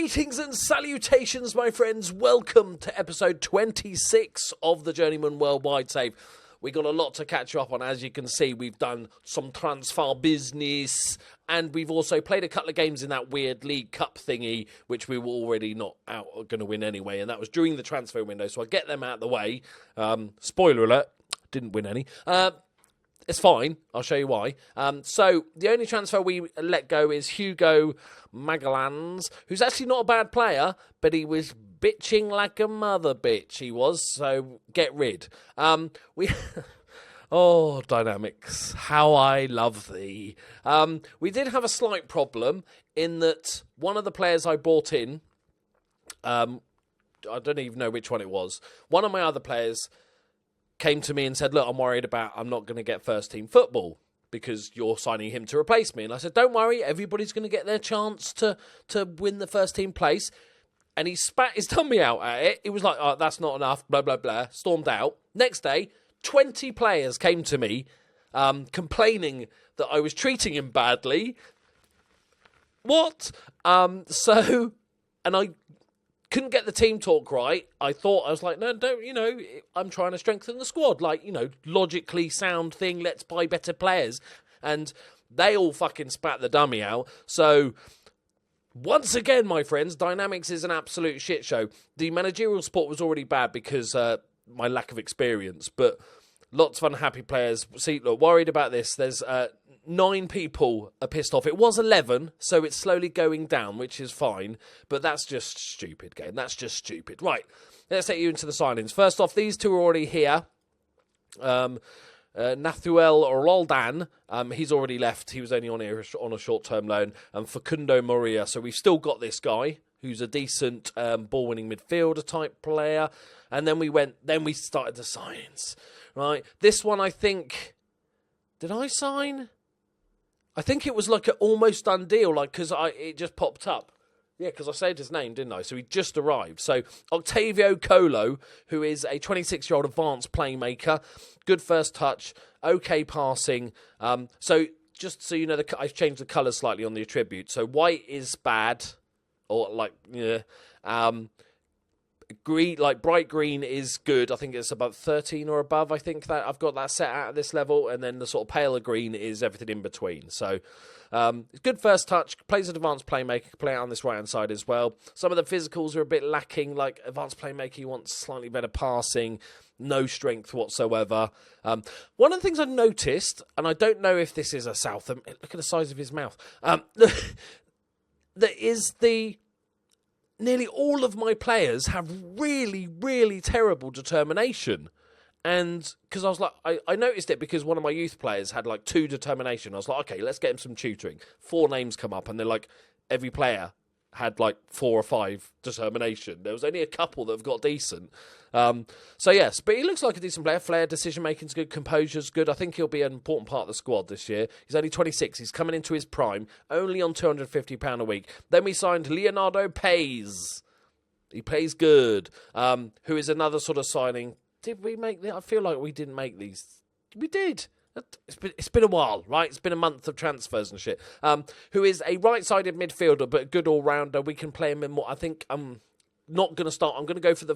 Greetings and salutations, my friends. Welcome to episode 26 of the Journeyman Worldwide Save. We got a lot to catch up on. As you can see, we've done some transfer business, and we've also played a couple of games in that weird League Cup thingy, which we were already not out going to win anyway, and that was during the transfer window, so I'll get them out of the way. Spoiler alert, didn't win any. It's fine. I'll show you why. So the only transfer we let go is Hugo Magalhães, who's actually not a bad player, but he was bitching like a mother bitch. He was, so get rid. Oh, dynamics, how I love thee. We did have a slight problem in that one of the players I brought in, I don't even know which one it was. One of my other players came to me and said, look, I'm not going to get first team football because you're signing him to replace me. And I said, don't worry, everybody's going to get their chance to win the first team place. And he spat his tummy out at it. He was like, oh, that's not enough, blah, blah, blah, stormed out. Next day, 20 players came to me complaining that I was treating him badly. What? And I couldn't get the team talk right. I was like, no, don't, I'm trying to strengthen the squad. Like, logically sound thing, let's buy better players. And they all fucking spat the dummy out. So, once again, my friends, Dynamics is an absolute shit show. The managerial support was already bad because my lack of experience, but lots of unhappy players. See, look, worried about this. There's 9 people are pissed off. It was 11, so it's slowly going down, which is fine. But that's just stupid, game. That's just stupid. Right, let's take you into the signings. First off, these two are already here. Nathuel Roldan, he's already left. He was only on here on a short-term loan. And Facundo Moria. So we've still got this guy who's a decent ball-winning midfielder type player. And then we started the signings. Right, this one I think. Did I sign? I think it was like an almost done deal, because it just popped up. Yeah, because I said his name, didn't I? So he just arrived. So Octavio Colo, who is a 26-year-old advanced playmaker, good first touch, okay passing. So just so you know, I've changed the colours slightly on the attribute. So white is bad, or green, like bright green is good. I think it's about 13 or above. I think that I've got that set out at this level, and then the sort of paler green is everything in between. So good first touch, plays an advanced playmaker, can play out on this right hand side as well. Some of the physicals are a bit lacking, like advanced playmaker, he wants slightly better passing, no strength whatsoever. One of the things I noticed, and I don't know if this is a South, look at the size of his mouth, that is nearly all of my players have really, really terrible determination. And because I was like, I noticed it because one of my youth players had 2 determination. I was like, okay, let's get him some tutoring. 4 names come up, and they're like, every player had 4 or 5 determination. There was only a couple that have got decent. So yes, but he looks like a decent player. Flair, decision making's good, composure's good. I think he'll be an important part of the squad this year. He's only 26. He's coming into his prime, only on £250 a week. Then we signed Leonardo Paes. He plays good. Who is another sort of signing. Did we make I feel like we didn't make these. We did. It's been a while, right? It's been a month of transfers and shit. Who is a right-sided midfielder, but a good all-rounder. We can play him in more. I think I'm not going to start. I'm going to go for the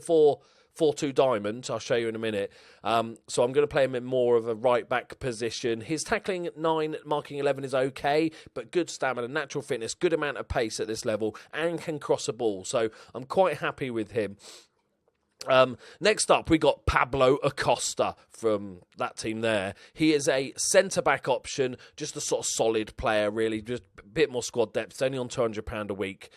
4-4-2 diamond. I'll show you in a minute. So I'm going to play him in more of a right-back position. His tackling 9, marking 11 is okay, but good stamina, natural fitness, good amount of pace at this level, and can cross a ball. So I'm quite happy with him. Next up, we got Pablo Acosta from that team there. He is a centre-back option, just a sort of solid player, really, just a bit more squad depth. It's only on £200 a week.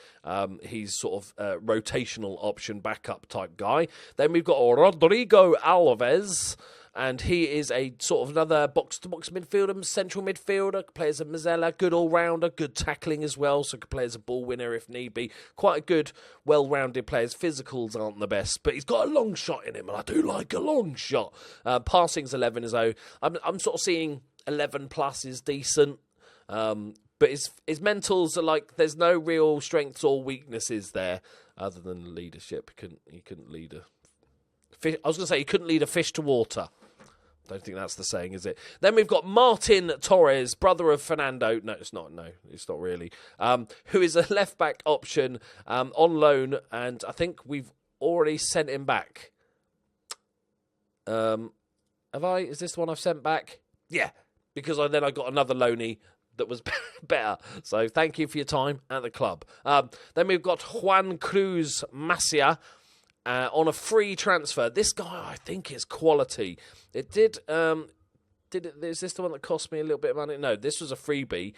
He's sort of rotational option, backup type guy. Then we've got Rodrigo Alves, and he is a sort of another box-to-box midfielder, central midfielder, plays a Mazzella, good all-rounder, good tackling as well, so can play as a ball winner if need be. Quite a good, well-rounded player. His physicals aren't the best, but he's got a long shot in him, and I do like a long shot. Passing's 11 as though. I'm sort of seeing 11 plus is decent, but his mentals are there's no real strengths or weaknesses there, other than leadership. He couldn't lead a fish. I was going to say he couldn't lead a fish to water. Don't think that's the saying, is it? Then we've got Martin Torres, brother of Fernando. No, it's not. No, it's not really. Who is a left-back option on loan, and I think we've already sent him back. Have I? Is this the one I've sent back? Yeah, because I got another loanee that was better. So thank you for your time at the club. Then we've got Juan Cruz Macia on a free transfer. This guy, I think, is quality. It did. Is this the one that cost me a little bit of money? No, this was a freebie.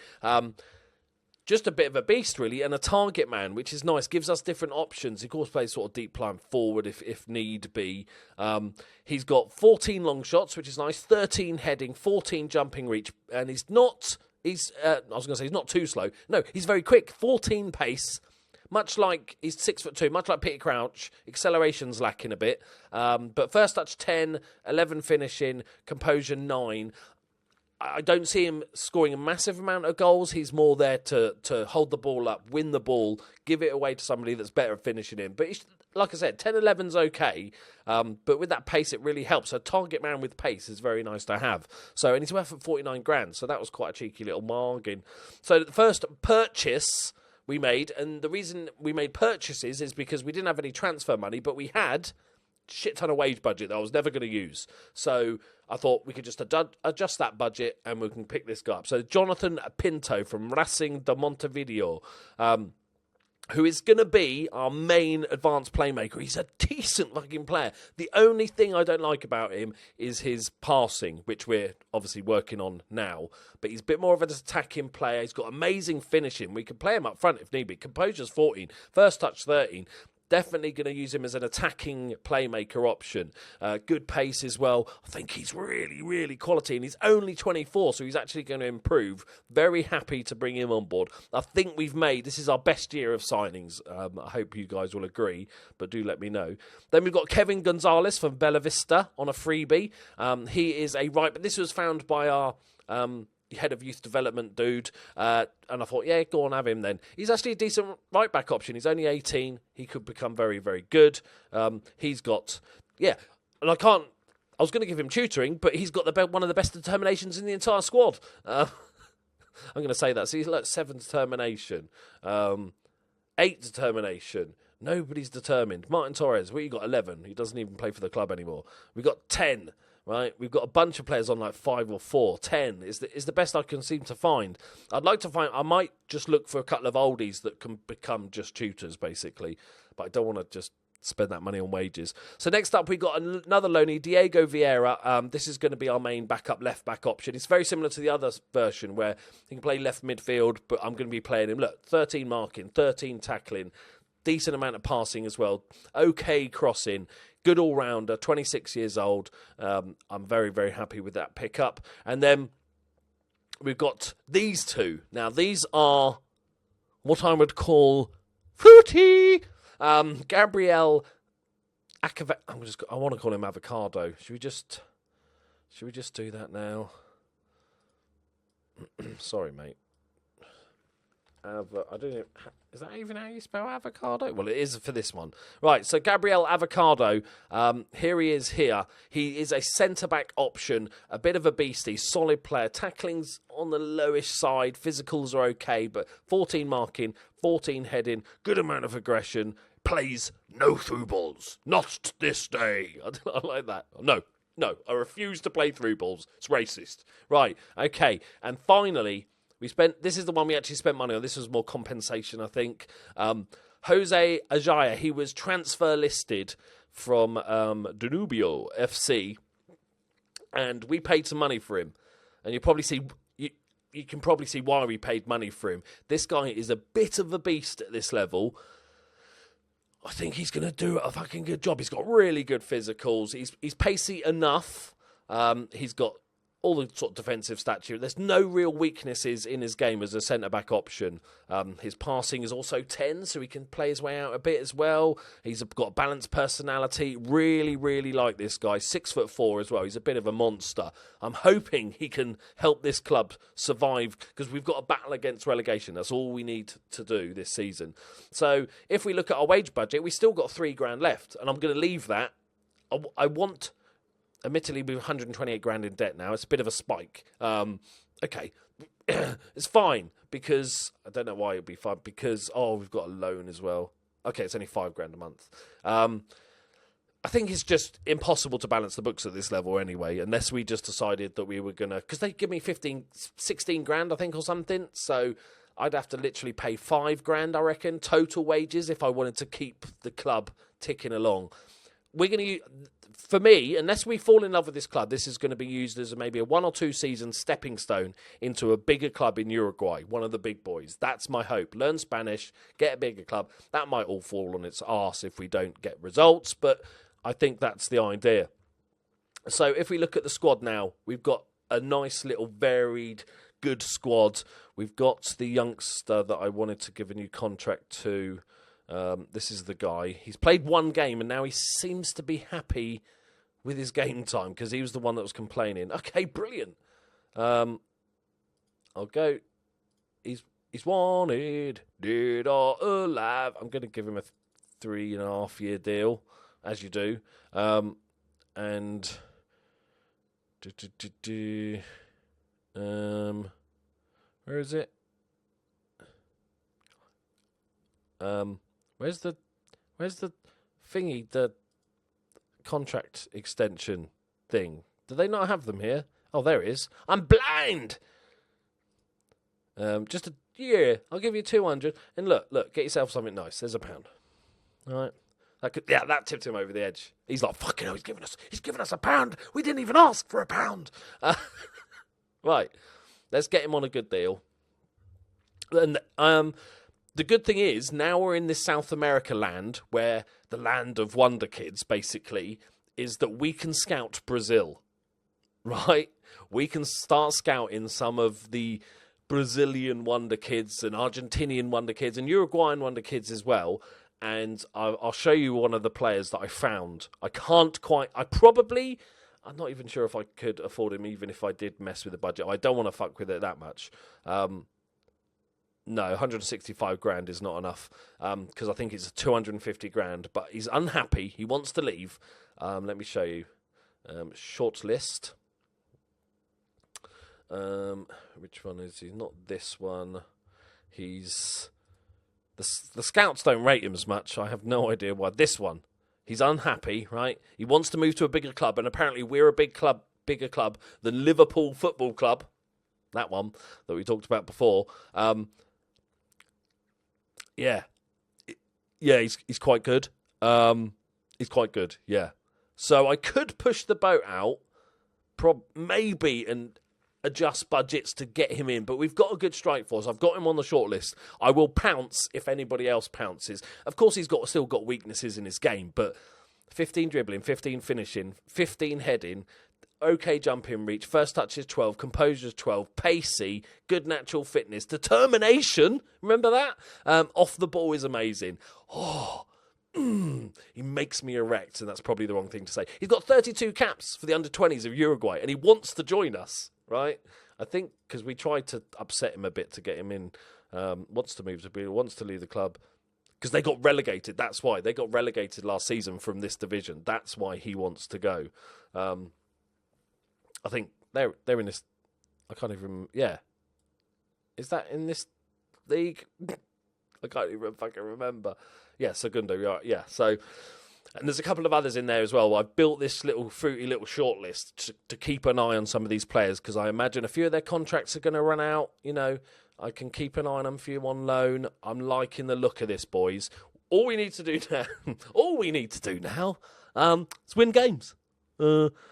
Just a bit of a beast, really, and a target man, which is nice. Gives us different options. He, of course, plays sort of deep lying forward if need be. He's got 14 long shots, which is nice. 13 heading, 14 jumping reach, and he's not. I was going to say he's not too slow. No, he's very quick. 14 pace. Much like he's 6'2", much like Peter Crouch, acceleration's lacking a bit. But first touch 10, 11 finishing, composure 9. I don't see him scoring a massive amount of goals. He's more there to hold the ball up, win the ball, give it away to somebody that's better at finishing him. But like I said, 10-11's okay. But with that pace, it really helps. A target man with pace is very nice to have. So, and he's worth at 49 grand. So that was quite a cheeky little bargain. So the first purchase we made, and the reason we made purchases is because we didn't have any transfer money, but we had shit ton of wage budget that I was never going to use. So I thought we could just adjust that budget and we can pick this guy up. So Jonathan Pinto from Racing de Montevideo, who is going to be our main advanced playmaker. He's a decent fucking player. The only thing I don't like about him is his passing, which we're obviously working on now. But he's a bit more of an attacking player. He's got amazing finishing. We can play him up front if need be. Composure's 14, first touch 13. Definitely going to use him as an attacking playmaker option. Good pace as well. I think he's really, really quality. And he's only 24, so he's actually going to improve. Very happy to bring him on board. I think this is our best year of signings. I hope you guys will agree, but do let me know. Then we've got Kevin Gonzalez from Bella Vista on a freebie. He is a right, but this was found by our head of youth development dude, and I thought, yeah, go on, have him then. He's actually a decent right back option. He's only 18. He could become very, very good. He's got, and I was going to give him tutoring, but he's got one of the best determinations in the entire squad. I'm going to say that. So he's like 7 determination, 8 determination. Nobody's determined. Martin Torres, you got 11. He doesn't even play for the club anymore. We got 10. Right, we've got a bunch of players on like 5 or 4. 10 is the best I can seem to find. I might just look for a couple of oldies that can become just tutors, basically. But I don't want to just spend that money on wages. So next up, we got another loanee, Diego Vieira. This is going to be our main backup left-back option. It's very similar to the other version where he can play left midfield, but I'm going to be playing him. Look, 13 marking, 13 tackling, decent amount of passing as well, okay crossing. Good all-rounder, 26 years old. I'm very, very happy with that pickup. And then we've got these two. Now, these are what I would call fruity. Gabriel I want to call him Avocado. Should we just do that now? Sorry, mate. I don't know. Is that even how you spell avocado? Well, it is for this one. Right, so Gabriel Avocado, here he is here. He is a centre-back option, a bit of a beastie, solid player. Tackling's on the lowish side, physicals are okay, but 14 marking, 14 heading, good amount of aggression, plays no through balls. Not this day. I like that. No, I refuse to play through balls. It's racist. Right, okay, and finally, this is the one we actually spent money on. This was more compensation, I think. Jose Ajaya, he was transfer listed from Danubio FC, and we paid some money for him. And you can probably see why we paid money for him. This guy is a bit of a beast at this level. I think he's going to do a fucking good job. He's got really good physicals. He's pacey enough. He's got all the sort of defensive stature. There's no real weaknesses in his game as a centre-back option. His passing is also 10, so he can play his way out a bit as well. He's got a balanced personality. Really, really like this guy. 6'4" as well. He's a bit of a monster. I'm hoping he can help this club survive because we've got a battle against relegation. That's all we need to do this season. So if we look at our wage budget, we still got £3,000 left, and I'm going to leave that. I want admittedly, we're 128 grand in debt now. It's a bit of a spike. Okay, it's fine because I don't know why it'd be fine because we've got a loan as well. Okay, it's only 5 grand a month. I think it's just impossible to balance the books at this level anyway, unless we just decided that we were going to... Because they give me 16 grand, I think, or something. So I'd have to literally pay 5 grand, I reckon, total wages if I wanted to keep the club ticking along. We're going to... For me, unless we fall in love with this club, this is going to be used as maybe a 1 or 2 season stepping stone into a bigger club in Uruguay, one of the big boys. That's my hope. Learn Spanish, get a bigger club. That might all fall on its arse if we don't get results, but I think that's the idea. So if we look at the squad now, we've got a nice little varied, good squad. We've got the youngster that I wanted to give a new contract to. This is the guy. He's played 1 game and now he seems to be happy with his game time because he was the one that was complaining. Okay, brilliant. I'll go. He's wanted, dead or alive. I'm going to give him a 3.5 year deal, as you do. And where is it? Where's the thingy, the contract extension thing? Do they not have them here? Oh, there it is. I'm blind! Just a year. I'll give you 200. And look, get yourself something nice. There's £1. All right. That tipped him over the edge. He's like, fucking hell, he's giving us £1. We didn't even ask for £1. Right. Let's get him on a good deal. And the good thing is, now we're in this South America land, where the land of wonder kids, basically, is that we can scout Brazil, right? We can start scouting some of the Brazilian wonder kids and Argentinian wonder kids and Uruguayan wonder kids as well. And I'll show you one of the players that I found. I'm not even sure if I could afford him, even if I did mess with the budget. I don't want to fuck with it that much. No, 165 grand is not enough because I think it's 250 grand. But he's unhappy. He wants to leave. Let me show you. Short list. Which one is he? Not this one. He's... The scouts don't rate him as much. I have no idea why. This one. He's unhappy, right? He wants to move to a bigger club. And apparently we're a bigger club than Liverpool Football Club. That one that we talked about before. Yeah, he's quite good. He's quite good, yeah. So I could push the boat out, maybe, and adjust budgets to get him in. But we've got a good strike force. I've got him on the shortlist. I will pounce if anybody else pounces. Of course, he's still got weaknesses in his game, but 15 dribbling, 15 finishing, 15 heading, okay jumping reach, first touch is 12, composure is 12, pacey, good natural fitness, determination, remember that? Off the ball is amazing. He makes me erect, and that's probably the wrong thing to say. He's got 32 caps for the under-20s of Uruguay, and he wants to join us, right? I think because we tried to upset him a bit to get him in, wants to leave the club. Because they got relegated, that's why. They got relegated last season from this division. That's why he wants to go. I think they're in this. I can't even. Yeah, is that in this league? I can't even fucking remember. Yeah, Segundo. Yeah. So, and there's a couple of others in there as well. I've built this little fruity little shortlist to keep an eye on some of these players because I imagine a few of their contracts are going to run out. You know, I can keep an eye on them, a few on loan. I'm liking the look of this, boys. All we need to do now, is win games.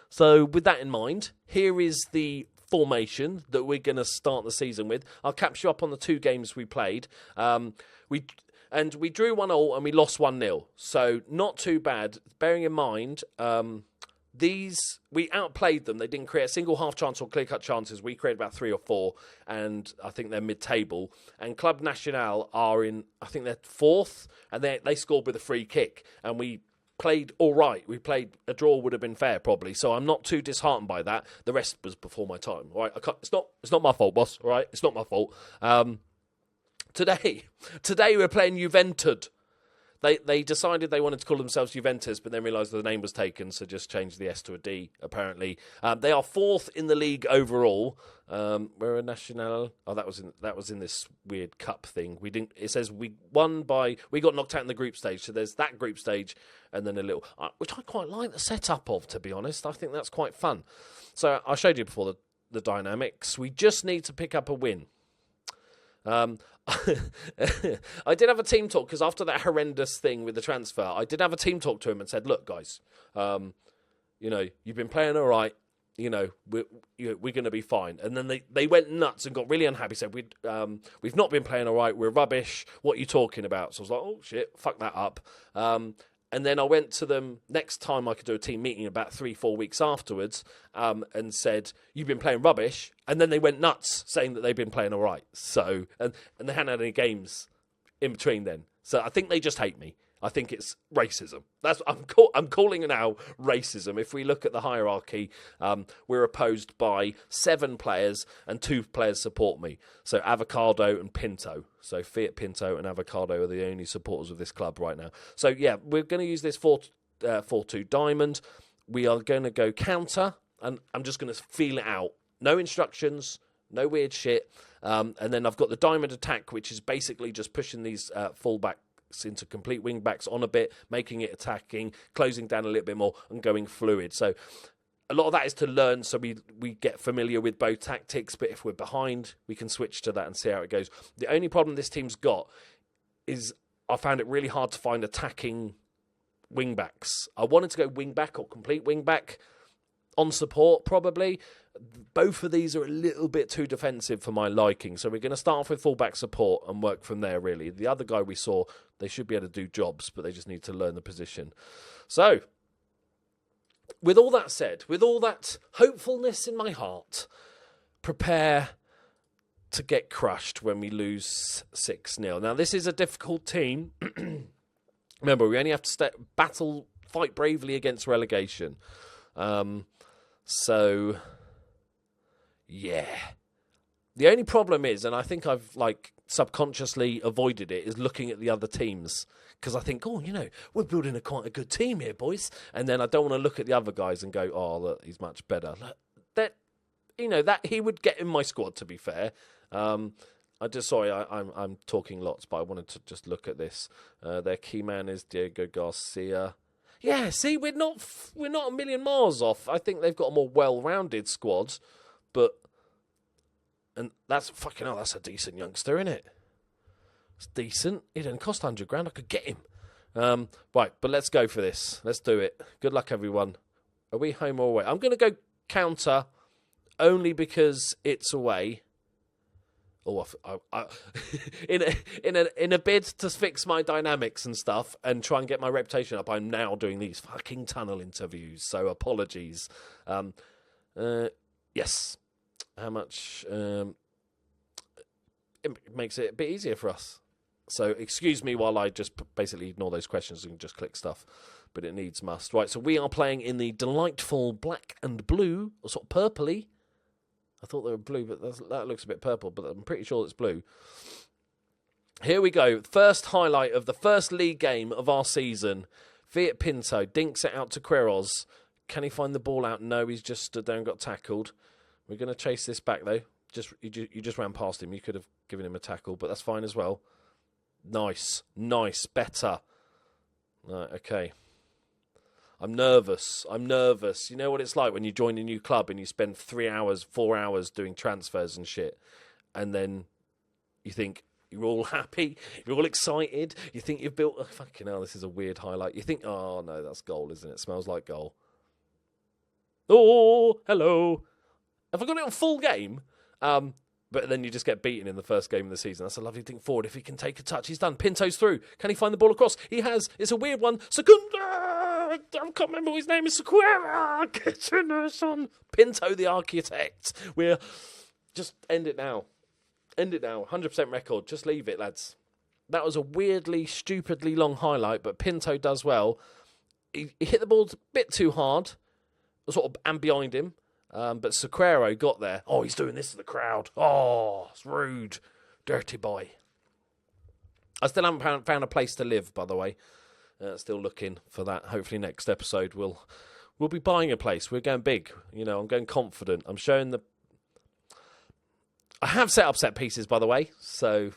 So with that in mind, here is the formation that we're going to start the season with. I'll catch you up on the 2 games we played. We drew 1-1 and we lost 1-0. So not too bad. Bearing in mind, we outplayed them. They didn't create a single half chance or clear-cut chances. We created about 3 or 4, and I think they're mid-table. And Club Nacional are in, I think they're 4th, and they scored with a free kick. And we played all right. A draw would have been fair, probably. So I'm not too disheartened by that. The rest was before my time. All right, it's not my fault, boss. All right, it's not my fault. Today we're playing Juventud. They decided they wanted to call themselves Juventus, but then realised the name was taken, so just changed the S to a D, apparently. They are 4th in the league overall. We're a national. Oh, that was in this weird cup thing. We didn't. It says we got knocked out in the group stage. So there's that group stage, and then a little, which I quite like the setup of. To be honest, I think that's quite fun. So I showed you before the dynamics. We just need to pick up a win. I did have a team talk, because after that horrendous thing with the transfer, I did have a team talk to him and said, look, guys, you've been playing all right. We're going to be fine. And then they went nuts and got really unhappy. Said, we've not been playing all right. We're rubbish. What are you talking about? So I was like, oh, shit, fuck that up. And then I went to them next time I could do a team meeting about 3-4 weeks afterwards, and said, you've been playing rubbish. And then they went nuts saying that they've been playing all right. So, and they hadn't had any games in between then. So I think they just hate me. I think it's racism. I'm calling it now racism. If we look at the hierarchy, we're opposed by 7 players, and 2 players support me. So Avocado and Pinto. So Fiat Pinto and Avocado are the only supporters of this club right now. So yeah, we're going to use this 4-2 diamond. We are going to go counter, and I'm just going to feel it out. No instructions, no weird shit. And then I've got the diamond attack, which is basically just pushing these fullback into complete wing backs on a bit, making it attacking, closing down a little bit more, and going fluid. So a lot of that is to learn, so we get familiar with both tactics, but if we're behind, we can switch to that and see how it goes. The only problem this team's got is I found it really hard to find attacking wing backs. I wanted to go wing back or complete wing back on support, probably. Both of these are a little bit too defensive for my liking, so we're going to start off with fullback support and work from there, really. The other guy we saw, they should be able to do jobs, but they just need to learn the position. So, with all that said, with all that hopefulness in my heart, prepare to get crushed when we lose 6-0. Now, this is a difficult team. Remember, we only have to fight bravely against relegation. So, yeah. The only problem is, and I think I've subconsciously avoided it, is looking at the other teams. Because I think, we're building quite a good team here, boys. And then I don't want to look at the other guys and go, oh, look, he's much better. That he would get in my squad, to be fair. I'm talking lots, but I wanted to just look at this. Their key man is Diego Garcia. Yeah, see, we're not a million miles off. I think they've got a more well-rounded squad, and that's that's a decent youngster, isn't it? It's decent. It didn't cost $100,000. I could get him. Right, but let's go for this. Let's do it. Good luck, everyone. Are we home or away? I'm going to go counter only because it's away. Oh, in a bid to fix my dynamics and stuff and try and get my reputation up, I'm now doing these fucking tunnel interviews. So apologies. Yes. How much? It makes it a bit easier for us. So excuse me while I just basically ignore those questions and just click stuff. But it needs must. Right, so we are playing in the delightful black and blue, or sort of purpley. I thought they were blue, but that looks a bit purple, but I'm pretty sure it's blue. Here we go. First highlight of the first league game of our season. Fiat Pinto dinks it out to Queiroz. Can he find the ball out? No, he's just stood there and got tackled. We're going to chase this back, though. You just ran past him. You could have given him a tackle, but that's fine as well. Nice. Better. Right, okay. I'm nervous. You know what it's like when you join a new club and you spend 3 hours, 4 hours doing transfers and shit. And then you think you're all happy. You're all excited. You think you've built... fucking hell, this is a weird highlight. You think, oh, no, that's goal, isn't it? Smells like goal. Oh, hello. Have I got it on full game? But then you just get beaten in the first game of the season. That's a lovely thing forward. If he can take a touch, he's done. Pinto's through. Can he find the ball across? He has. It's a weird one. Secunda! I can't remember what his name is. Sequera! Get your nurse on. Pinto the architect. We're... Just end it now. 100% record. Just leave it, lads. That was a weirdly, stupidly long highlight, but Pinto does well. He hit the ball a bit too hard, sort of, and behind him. But Sequeiro got there. Oh, he's doing this to the crowd. Oh, it's rude. Dirty boy. I still haven't found a place to live, by the way. Still looking for that. Hopefully next episode we'll be buying a place. We're going big. I'm going confident. I'm showing I have set up set pieces, by the way, so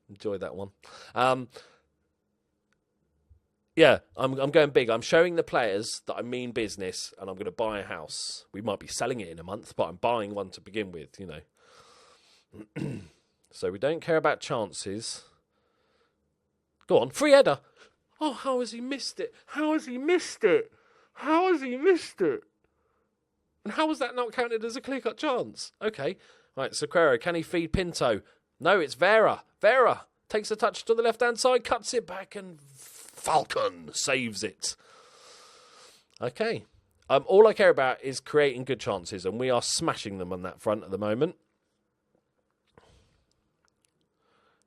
enjoy that one. Yeah, I'm going big. I'm showing the players that I mean business, and I'm going to buy a house. We might be selling it in a month, but I'm buying one to begin with, So we don't care about chances. Go on, free header. Oh, how has he missed it? How has he missed it? How has he missed it? And how was that not counted as a clear-cut chance? Okay, right, Sequeira, can he feed Pinto? No, it's Vera. Vera takes a touch to the left-hand side, cuts it back, and Falcon saves it. Okay. All I care about is creating good chances, and we are smashing them on that front at the moment.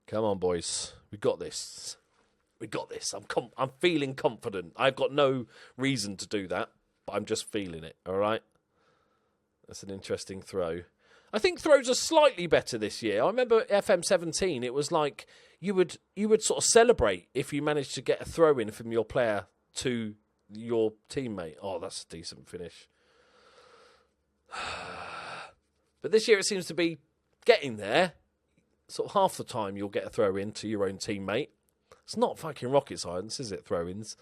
Come on, boys. We got this. We got this. I'm feeling confident. I've got no reason to do that, but I'm just feeling it, all right? That's an interesting throw. I think throws are slightly better this year. I remember FM17, it was like you would sort of celebrate if you managed to get a throw in from your player to your teammate. Oh, that's a decent finish. But this year it seems to be getting there. Sort of half the time you'll get a throw in to your own teammate. It's not fucking rocket science, is it, throw-ins?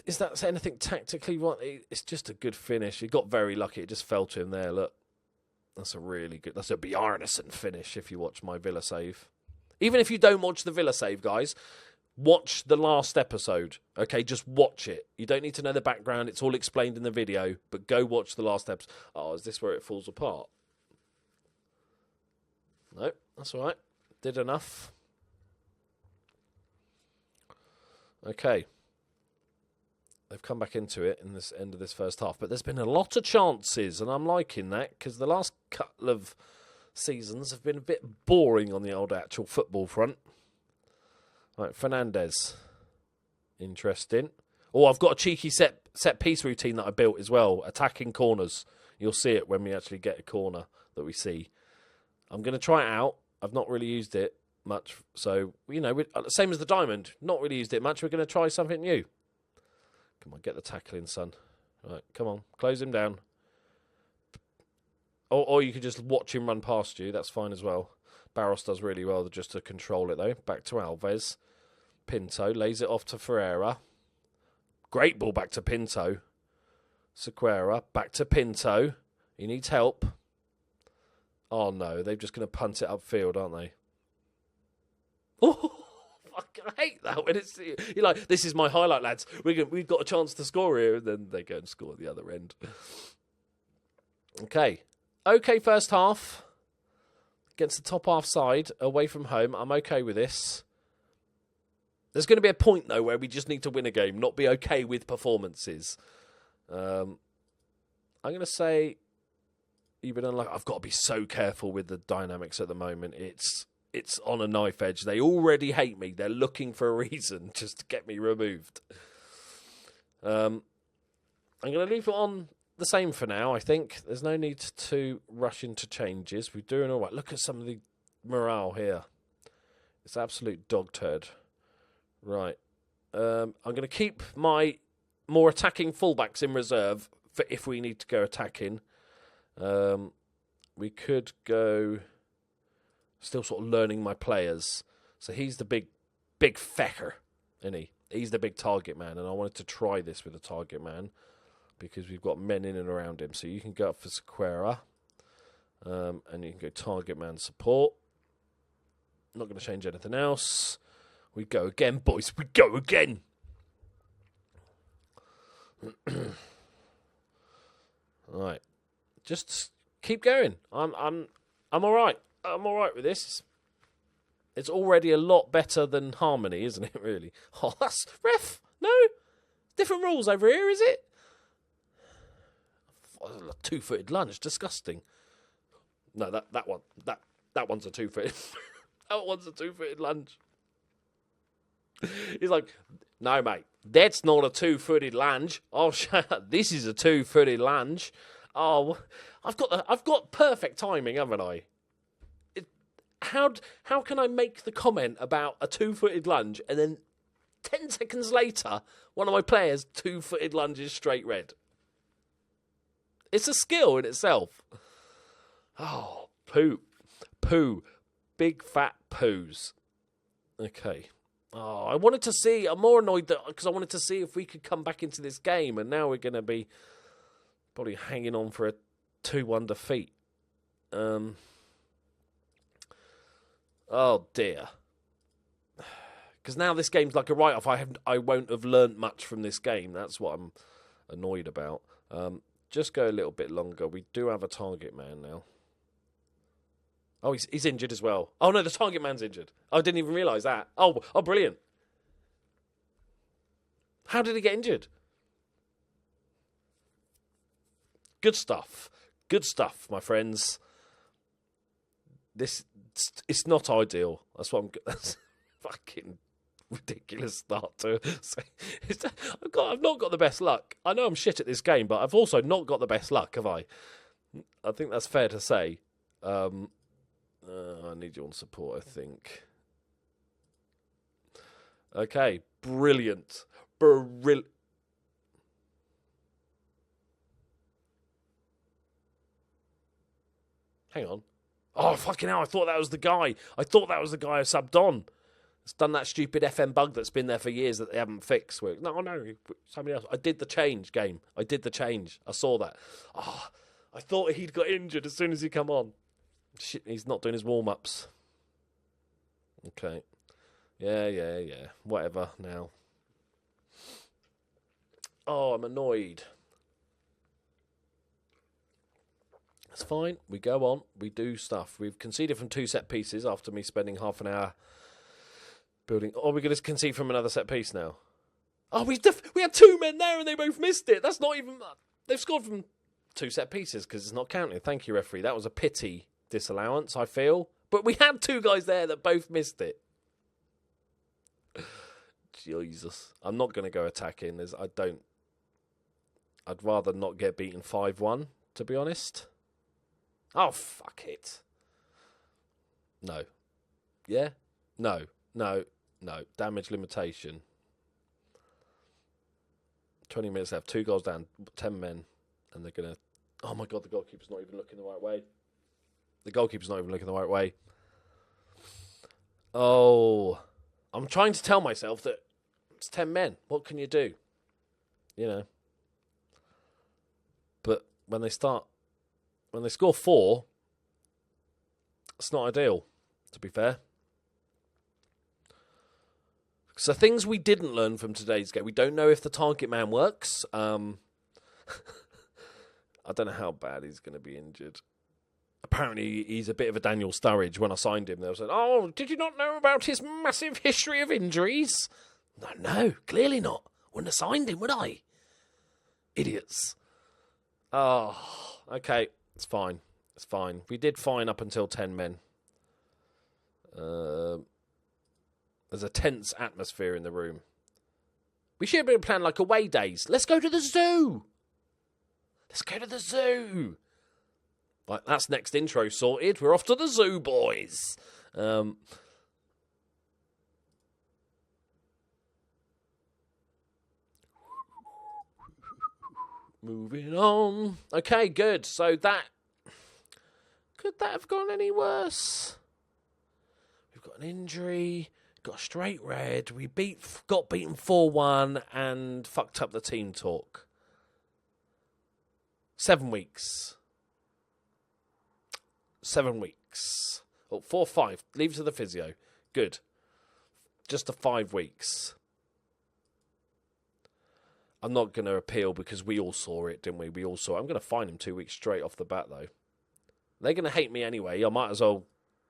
Is that anything tactically wrong? It's just a good finish. He got very lucky. It just fell to him there. Look, that's a Bjarnason finish if you watch my Villa save. Even if you don't watch the Villa save, guys, watch the last episode. Okay, just watch it. You don't need to know the background. It's all explained in the video, but go watch the last episode. Oh, is this where it falls apart? No, that's all right. Did enough. Okay. They've come back into it in this end of this first half. But there's been a lot of chances, and I'm liking that, because the last couple of seasons have been a bit boring on the old actual football front. Right, Fernandez. Interesting. Oh, I've got a cheeky set piece routine that I built as well. Attacking corners. You'll see it when we actually get a corner that we see. I'm going to try it out. I've not really used it much. So, same as the diamond. Not really used it much. We're going to try something new. Come on, get the tackle in, son. Right, come on. Close him down. Or you could just watch him run past you. That's fine as well. Barros does really well just to control it, though. Back to Alves. Pinto lays it off to Ferreira. Great ball back to Pinto. Sequeira back to Pinto. He needs help. Oh, no. They're just going to punt it upfield, aren't they? Oh, fuck, I hate that when you're like, this is my highlight, lads. We've got a chance to score here. And then they go and score at the other end. Okay, first half. Against the top half side, away from home. I'm okay with this. There's going to be a point, though, where we just need to win a game, not be okay with performances. I'm going to say, I've got to be so careful with the dynamics at the moment. It's on a knife edge. They already hate me. They're looking for a reason just to get me removed. I'm going to leave it on the same for now, I think. There's no need to rush into changes. We're doing all right. Look at some of the morale here. It's absolute dog turd. Right. I'm going to keep my more attacking fullbacks in reserve for if we need to go attacking. We could go... Still sort of learning my players. So he's the big fecker, isn't he? He's the big target man, and I wanted to try this with a target man because we've got men in and around him. So you can go up for Sequeira, and you can go target man support. Not going to change anything else. We go again, boys. We go again. All right, just keep going. I'm all right. I'm all right with this. It's already a lot better than Harmony, isn't it, really? Oh, that's... Ref! No? Different rules over here, is it? A two-footed lunge. Disgusting. No, that one. That one's a two-footed... that one's a two-footed lunge. He's like, no, mate, that's not a two-footed lunge. Oh, this is a two-footed lunge. Oh, I've got perfect timing, haven't I? how can I make the comment about a 2-footed lunge and then 10 seconds later, one of my players 2-footed lunges straight red? It's a skill in itself. Oh, poo, big fat poos. Okay. Oh, I wanted to see. I'm more annoyed because I wanted to see if we could come back into this game, and now we're going to be probably hanging on for a 2-1 defeat. Oh dear. Because now this game's like a write-off. I won't have learnt much from this game. That's what I'm annoyed about. Just go a little bit longer. We do have a target man now. Oh, he's injured as well. Oh, no, the target man's injured. I didn't even realise that. Oh, brilliant. How did he get injured? Good stuff. Good stuff, my friends. It's not ideal. That's fucking ridiculous start to say. I've not got the best luck. I know I'm shit at this game, but I've also not got the best luck, have I? I think that's fair to say. I need you on support, I think. Okay, brilliant. Hang on. Oh, fucking hell, I thought that was the guy. I subbed on. It's done that stupid FM bug that's been there for years that they haven't fixed. No, somebody else. I did the change game. I saw that. Oh, I thought he'd got injured as soon as he come on. Shit, he's not doing his warm-ups. Okay. Yeah. Whatever now. Oh, I'm annoyed. It's fine. We go on. We do stuff. We've conceded from 2 set pieces after me spending half an hour building. Oh, we're going to concede from another set piece now. Oh, we had 2 men there and they both missed it. That's not even... They've scored from 2 set pieces because it's not counting. Thank you, referee. That was a pity disallowance, I feel. But we had 2 guys there that both missed it. Jesus. I'm not going to go attacking. I'd rather not get beaten 5-1, to be honest. Oh, fuck it. No. Yeah? No. Damage limitation. 20 minutes left. 2 goals down. 10 men. And they're going to... Oh, my God, the goalkeeper's not even looking the right way. Oh. I'm trying to tell myself that it's 10 men. What can you do? You know. But when they score 4, it's not ideal, to be fair. So things we didn't learn from today's game. We don't know if the target man works. I don't know how bad he's going to be injured. Apparently, he's a bit of a Daniel Sturridge. When I signed him, they were saying, "Oh, did you not know about his massive history of injuries?" No, clearly not. Wouldn't have signed him, would I? Idiots. Oh, okay. It's fine. We did fine up until 10 men. There's a tense atmosphere in the room. We should have been planning like away days. Let's go to the zoo. Right, that's next intro sorted. We're off to the zoo, boys. Moving on. Okay, good. So could that have gone any worse? We've got an injury, got a straight red. We got beaten 4-1 and fucked up the team talk. 7 weeks. 7 weeks. Oh, 4-5. Leave to the physio. Good. Just 5 weeks. I'm not going to appeal because we all saw it, didn't we? We all saw it. I'm going to fine him 2 weeks straight off the bat, though. They're going to hate me anyway. I might as well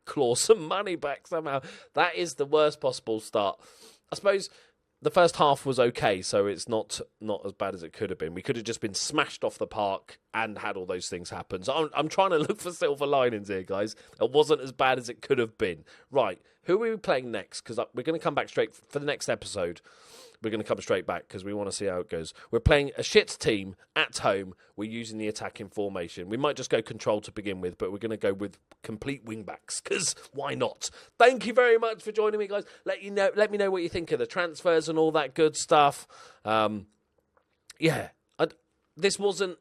claw some money back somehow. That is the worst possible start. I suppose the first half was okay, so it's not as bad as it could have been. We could have just been smashed off the park and had all those things happen. So I'm trying to look for silver linings here, guys. It wasn't as bad as it could have been. Right, who are we playing next? Because we're going to come back straight for the next episode. we're going to come straight back because we want to see how it goes. We're playing a shit team at home. We're using the attacking formation. We might just go control to begin with, but we're going to go with complete wing-backs because why not? Thank you very much for joining me, guys. Let me know what you think of the transfers and all that good stuff. This wasn't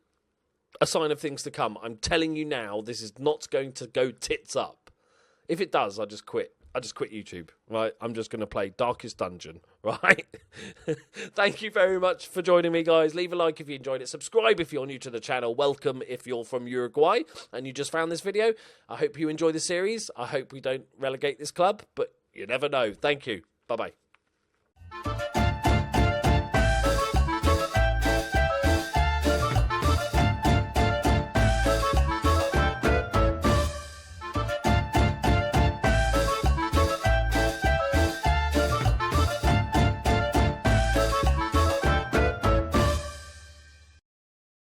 a sign of things to come. I'm telling you now, this is not going to go tits up. If it does, I just quit. I just quit YouTube, right? I'm just going to play Darkest Dungeon, right? Thank you very much for joining me, guys. Leave a like if you enjoyed it. Subscribe if you're new to the channel. Welcome if you're from Uruguay and you just found this video. I hope you enjoy the series. I hope we don't relegate this club, but you never know. Thank you. Bye-bye.